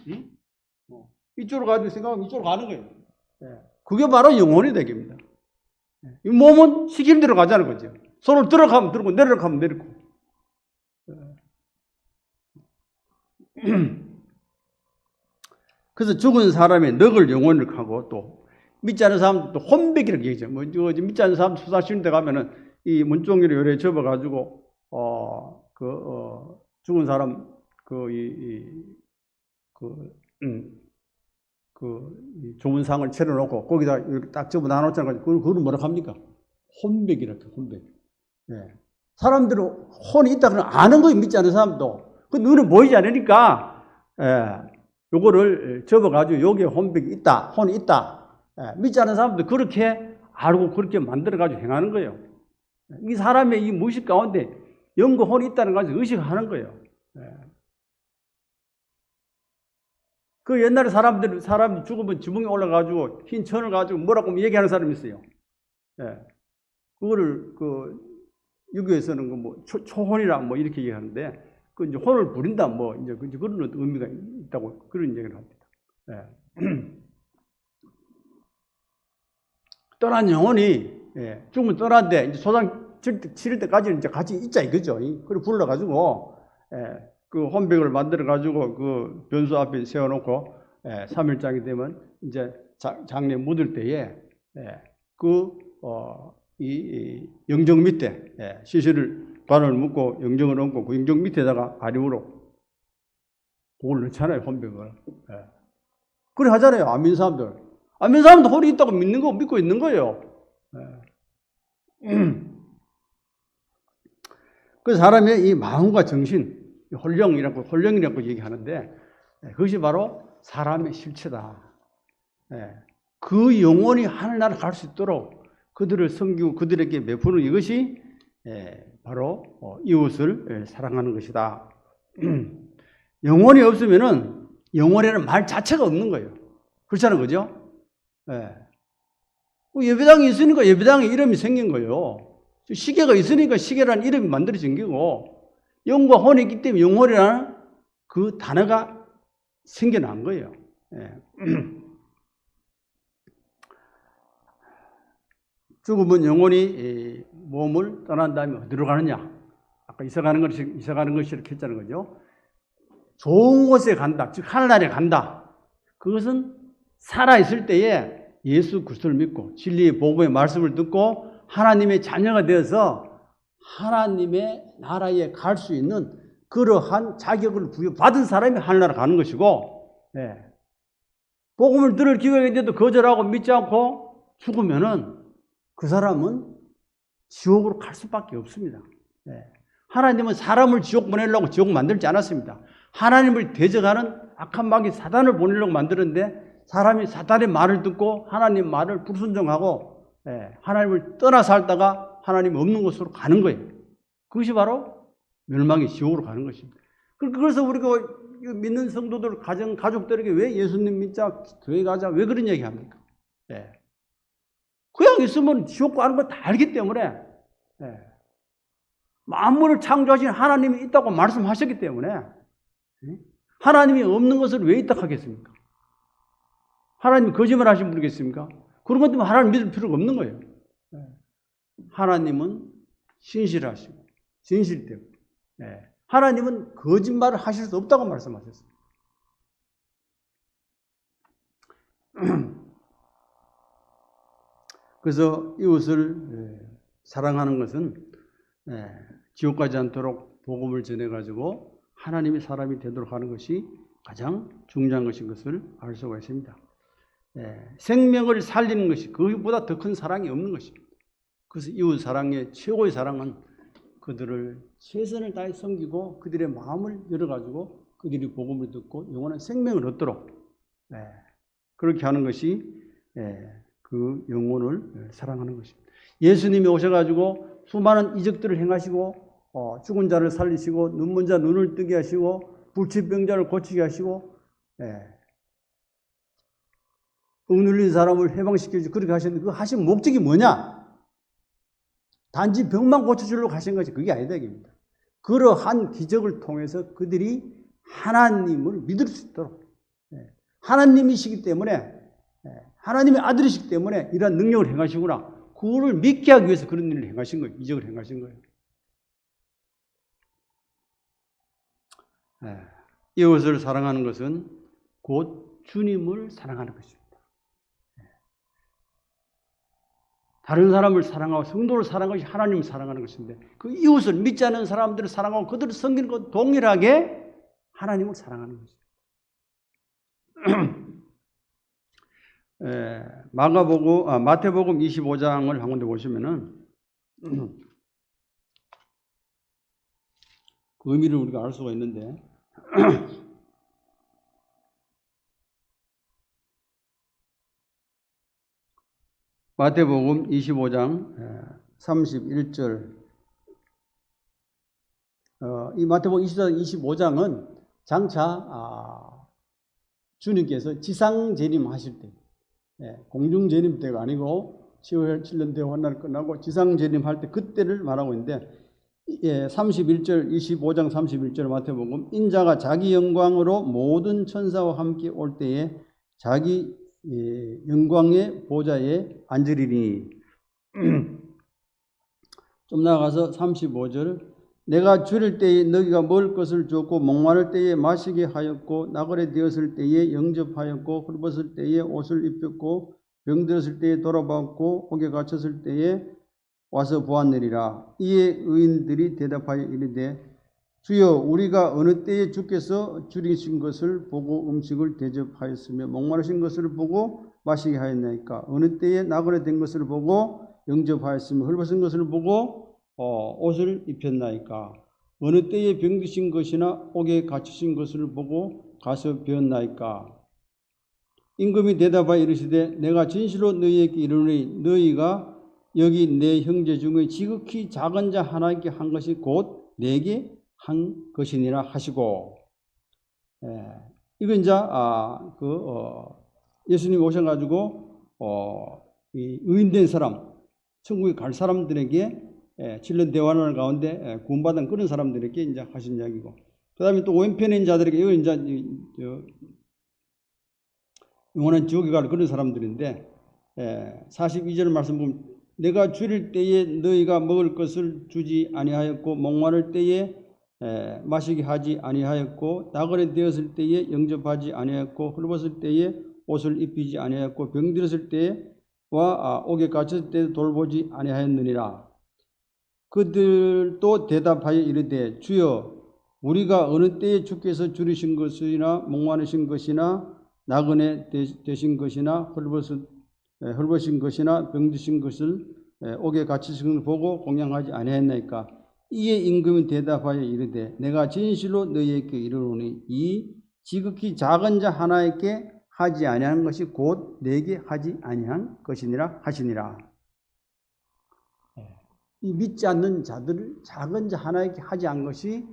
응? 이쪽으로 가야 될 생각하면 이쪽으로 가는 거예요. 그게 바로 영혼이 되겠습니다. 이 몸은 시키는 대로 가자는 거죠. 손을 들어가면 들고 내려가면 가면 내리고. 그래서 죽은 사람의 넋을 영혼을 하고 또 믿지 않는 사람도 혼백이라고 얘기하죠. 뭐 믿지 않는 사람 수사 쉬는 데 가면은 이 문종이를 요래 접어가지고 죽은 사람 좋은 상을 차려놓고 거기다 이렇게 딱 접어 놔놓잖아요. 그걸 뭐라고 합니까? 혼백이라고 혼백. 사람들은 혼이 있다 그러면 아는 거예요. 믿지 않는 사람도. 그 눈에 보이지 않으니까 요거를 접어가지고 여기에 혼백이 있다, 혼이 있다. 믿지 않는 사람도 그렇게 알고 그렇게 만들어가지고 행하는 거예요. 이 사람의 이 무의식 가운데 영과 혼이 있다는 것을 의식하는 거예요. 그 옛날에 사람 죽으면 지붕에 올라가지고 흰 천을 가지고 뭐라고 얘기하는 사람이 있어요. 그거를 유교에서는 초혼이라 이렇게 얘기하는데 그 이제 혼을 부린다 이제 그런 의미가 있다고 그런 얘기를 합니다. 떠난 영혼이 죽으면 떠났는데 이제 소장 치를 때까지는 이제 같이 있자 이거죠. 그걸 불러가지고 그 혼백을 만들어가지고 그 변소 앞에 세워놓고 3일장이 되면 이제 장례 묻을 때에 이 영정 밑에 시신을 관을 묶고 영정을 얹고 그 영정 밑에다가 아림으로 그걸 넣잖아요. 혼백을. 그래 하잖아요. 안 믿는 사람들. 안 믿는 사람도 혼이 있다고 믿고 있는 거예요. 그 사람의 이 마음과 정신, 홀령이라고 얘기하는데 그것이 바로 사람의 실체다. 그 영혼이 하늘나라를 갈 수 있도록 그들을 섬기고 그들에게 베푸는 이것이 바로 이웃을 사랑하는 것이다. 영혼이 없으면은 영혼이라는 말 자체가 없는 거예요. 그렇잖아요, 그죠? 예배당이 있으니까 예배당의 이름이 생긴 거예요. 시계가 있으니까 시계라는 이름이 만들어진 거고, 영과 혼이 있기 때문에 영혼이라는 그 단어가 생겨난 거예요. 죽으면 영혼이 몸을 떠난 다음에 어디로 가느냐? 아까 이사 가는 것이 이렇게 했잖아요, 그죠? 좋은 곳에 간다, 즉 하늘나라에 간다. 그것은 살아 있을 때에 예수 그리스도를 믿고 진리의 복음의 말씀을 듣고 하나님의 자녀가 되어서 하나님의 나라에 갈 수 있는 그러한 자격을 부여받은 사람이 하늘나라 가는 것이고, 복음을 들을 기회가 있는데도 거절하고 믿지 않고 죽으면은 그 사람은 지옥으로 갈 수밖에 없습니다. 하나님은 사람을 지옥 보내려고 지옥 만들지 않았습니다. 하나님을 대적하는 악한 마귀 사단을 보내려고 만들었는데, 사람이 사단의 말을 듣고 하나님 말을 불순종하고 하나님을 떠나 살다가 하나님 없는 곳으로 가는 거예요. 그것이 바로 멸망의 지옥으로 가는 것입니다. 그래서 우리가 믿는 성도들, 가족들에게 왜 예수님 믿자, 교회 가자, 왜 그런 얘기 합니까? 그냥 있으면 지옥 가는 거 다 알기 때문에, 만물을 창조하신 하나님이 있다고 말씀하셨기 때문에, 하나님이 없는 것을 왜 있다 하겠습니까? 하나님이 거짓말 하신 분이겠습니까? 그런 것 때문에 하나님 믿을 필요가 없는 거예요. 하나님은 신실하시고 진실되고, 하나님은 거짓말을 하실 수 없다고 말씀하셨습니다. 그래서 이웃을 사랑하는 것은 지옥 가지 않도록 복음을 전해가지고 하나님의 사람이 되도록 하는 것이 가장 중요한 것인 것을 알 수가 있습니다. 생명을 살리는 것이 그것보다 더 큰 사랑이 없는 것입니다. 그래서 이웃 사랑의 최고의 사랑은 그들을 최선을 다해 섬기고 그들의 마음을 열어가지고 그들이 복음을 듣고 영원한 생명을 얻도록 그렇게 하는 것이 그 영혼을 사랑하는 것입니다. 예수님이 오셔가지고 수많은 이적들을 행하시고 죽은 자를 살리시고 눈먼 자 눈을 뜨게 하시고 불치병자를 고치게 하시고 억눌린 사람을 해방시켜주고 그렇게 하셨는데 그 하신 목적이 뭐냐? 단지 병만 고쳐주려고 하신 것이 그게 아니다 입니다. 그러한 기적을 통해서 그들이 하나님을 믿을 수 있도록 하나님이시기 때문에 하나님의 아들이시기 때문에 이러한 능력을 행하시구나. 그거를 믿게 하기 위해서 그런 일을 행하신 거예요. 이적을 행하신 거예요. 이웃을 사랑하는 것은 곧 주님을 사랑하는 것입니다. 다른 사람을 사랑하고 성도를 사랑하는 것이 하나님을 사랑하는 것인데 그 이웃을 믿지 않는 사람들을 사랑하고 그들을 섬기는 것 동일하게 하나님을 사랑하는 것입니다. 마태복음 25장을 한 군데 보시면은 그 의미를 우리가 알 수가 있는데 마태복음 25장 31절 이 마태복음 25장은 장차 주님께서 지상재림하실 때 공중재림 때가 아니고 7월 7년 대환난을 끝나고 지상재림할 때 그때를 말하고 있는데 31절 25장 31절 마태복음 인자가 자기 영광으로 모든 천사와 함께 올 때에 자기 영광의 보좌에 앉으리니 좀 나아가서 35절 내가 줄일 때에 너희가 먹을 것을 주었고 목마를 때에 마시게 하였고 나그네 되었을 때에 영접하였고 헐벗을 때에 옷을 입혔고 병들었을 때에 돌아봤고 옥에 갇혔을 때에 와서 보았느니라. 이에 의인들이 대답하여 이르되 주여 우리가 어느 때에 주께서 줄이신 것을 보고 음식을 대접하였으며 목마르신 것을 보고 마시게 하였나이까? 어느 때에 나그네 된 것을 보고 영접하였으며 헐벗은 것을 보고 옷을 입혔나이까? 어느 때에 병드신 것이나 옥에 갇히신 것을 보고 가서 배웠나이까? 임금이 대답하여 이르시되 내가 진실로 너희에게 이르노니 너희가 여기 내 형제 중에 지극히 작은 자 하나에게 한 것이 곧 내게 한 것이니라 하시고, 이건 이제 예수님이 오셔가지고 이 의인된 사람, 천국에 갈 사람들에게 7년 대환원 가운데 구원받은 그런 사람들에게 이제 하신 이야기고, 그다음에 또 왼편인 자들에게 이건 이제 영원한 지옥에 갈 그런 사람들인데, 42절 말씀 보면 내가 줄일 때에 너희가 먹을 것을 주지 아니하였고 목마를 때에 마시게 하지 아니하였고 나그네 되었을 때에 영접하지 아니하였고 헐벗을 때에 옷을 입히지 아니하였고 병들었을 때와 옥에 갇혔을 때 돌보지 아니하였느니라. 그들도 대답하여 이르되 주여 우리가 어느 때에 주께서 줄이신 것이나 목마르신 것이나 나그네 되신 것이나 헐벗은 것이나 병드신 것을 옥에 갇히신 것을 보고 공양하지 아니하였나이까. 이에 임금이 대답하여 이르되 내가 진실로 너희에게 이르노니 이 지극히 작은 자 하나에게 하지 아니한 것이 곧 내게 하지 아니한 것이니라 하시니라. 이 믿지 않는 자들을 작은 자 하나에게 하지 않은 것이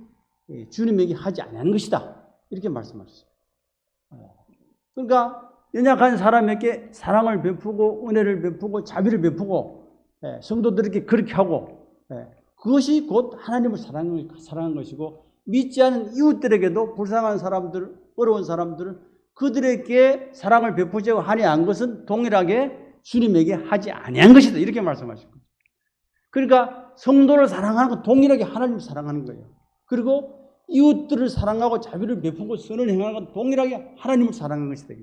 주님에게 하지 아니한 것이다, 이렇게 말씀하셨어요. 그러니까 연약한 사람에게 사랑을 베푸고 은혜를 베푸고 자비를 베푸고 성도들에게 그렇게 하고, 그것이 곧 하나님을 사랑한 것이고, 믿지 않은 이웃들에게도 불쌍한 사람들, 어려운 사람들, 그들에게 사랑을 베푸자고 하니 한 것은 동일하게 주님에게 하지 아니한 것이다, 이렇게 말씀하신 거예요. 그러니까 성도를 사랑하는 건 동일하게 하나님을 사랑하는 거예요. 그리고 이웃들을 사랑하고 자비를 베푸고 선을 행하는 건 동일하게 하나님을 사랑하는 것이다.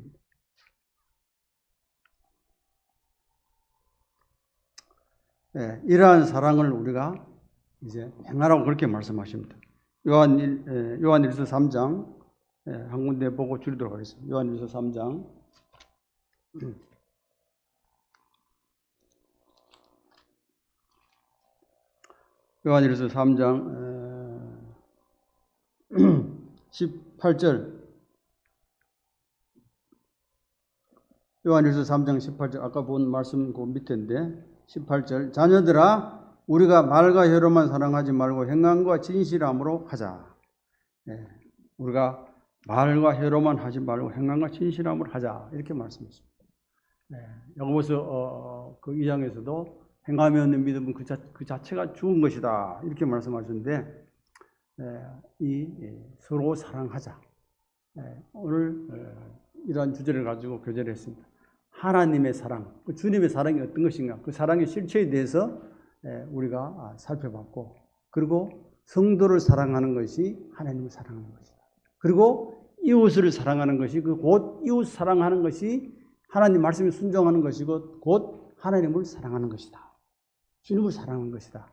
이러한 사랑을 우리가 이제 행하라고 그렇게 말씀하십니다. 요한일서 3장 한 군데 보고 줄이도록 하겠습니다. 요한일서 3장 요한일서 3장 18절, 요한일서 3장 18절, 아까 본 말씀 그 밑인데 18절, 자녀들아 우리가 말과 혀로만 사랑하지 말고 행함과 진실함으로 하자. 우리가 말과 혀로만 하지 말고 행함과 진실함으로 하자, 이렇게 말씀했습니다. 야고보서 그 2장에서도 행함이 없는 믿음은 그 자체가 죽은 것이다, 이렇게 말씀하셨는데, 서로 사랑하자. 오늘 이러한 주제를 가지고 교제를 했습니다. 하나님의 사랑, 주님의 사랑이 어떤 것인가, 그 사랑의 실체에 대해서 우리가 살펴봤고, 그리고 성도를 사랑하는 것이 하나님을 사랑하는 것이다. 그리고 이웃을 사랑하는 것이 곧 이웃 사랑하는 것이 하나님 말씀에 순종하는 것이고 곧 하나님을 사랑하는 것이다. 주님을 사랑하는 것이다.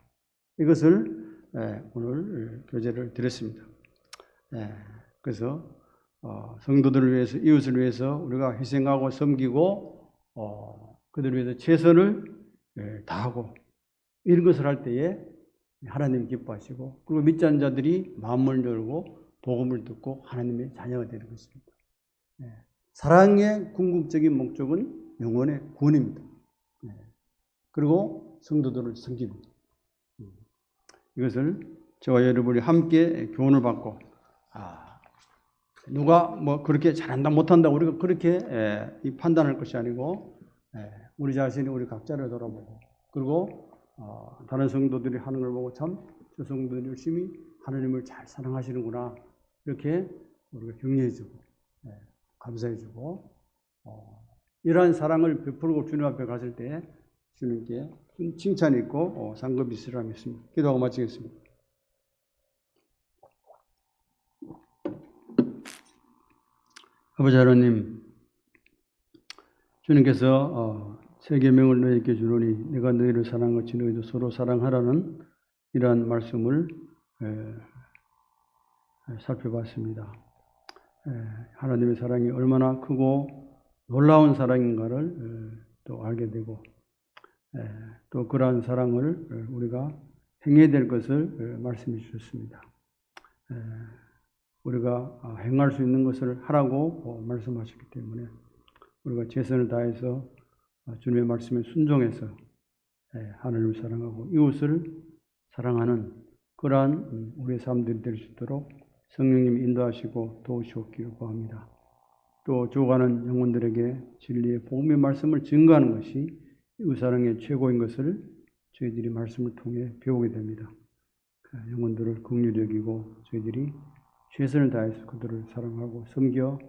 이것을 오늘 교제를 드렸습니다. 그래서 성도들을 위해서, 이웃을 위해서 우리가 희생하고 섬기고 그들을 위해서 최선을 다하고 이런 것을 할 때에 하나님 기뻐하시고, 그리고 믿지 않는 자들이 마음을 열고 복음을 듣고 하나님의 자녀가 되는 것입니다. 사랑의 궁극적인 목적은 영혼의 구원입니다. 그리고 성도들을 섬깁니다. 이것을 저와 여러분이 함께 교훈을 받고, 누가 뭐 그렇게 잘한다 못한다 우리가 그렇게 판단할 것이 아니고, 우리 자신이 우리 각자를 돌아보고, 그리고 다른 성도들이 하는 걸 보고 참 저 성도들이 열심히 하나님을 잘 사랑하시는구나, 이렇게 우리가 격려해주고 감사해주고, 이러한 사랑을 베풀고 주님 앞에 갔을 때 주님께 칭찬이 있고 상급이 있으리라 믿습니다. 기도하고 마치겠습니다. 아버지 하나님, 주님께서 세 계명을 너희에게 주노니 내가 너희를 사랑한 것이 너희도 서로 사랑하라는 이러한 말씀을 살펴봤습니다. 하나님의 사랑이 얼마나 크고 놀라운 사랑인가를 또 알게 되고, 또 그러한 사랑을 우리가 행해야 될 것을 말씀해 주셨습니다. 우리가 행할 수 있는 것을 하라고 말씀하셨기 때문에 우리가 최선을 다해서 주님의 말씀에 순종해서 하나님을 사랑하고 이웃을 사랑하는 그러한 우리의 삶들이 될 수 있도록 성령님이 인도하시고 도우시옵기를 구합니다. 또 죽어가는 영혼들에게 진리의 복음의 말씀을 증거하는 것이 이웃사랑의 최고인 것을 저희들이 말씀을 통해 배우게 됩니다. 영혼들을 긍휼히 여기고 저희들이 최선을 다해서 그들을 사랑하고 섬겨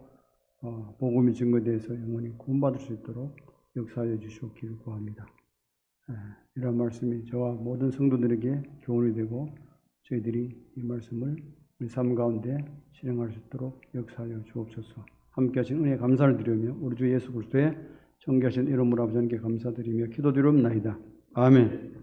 복음이 증거돼서 영혼이 구원받을 수 있도록 역사하여 주시옵기를 구합니다. 이런 말씀이 저와 모든 성도들에게 교훈이 되고 저희들이 이 말씀을 우리 삶 가운데 실행할 수 있도록 역사하여 주옵소서. 함께 하신 은혜 감사를 드리며 우리 주 예수 그리스도의 존귀하신 이름으로 아버지 하나님께 감사드리며 기도드리옵나이다. 아멘.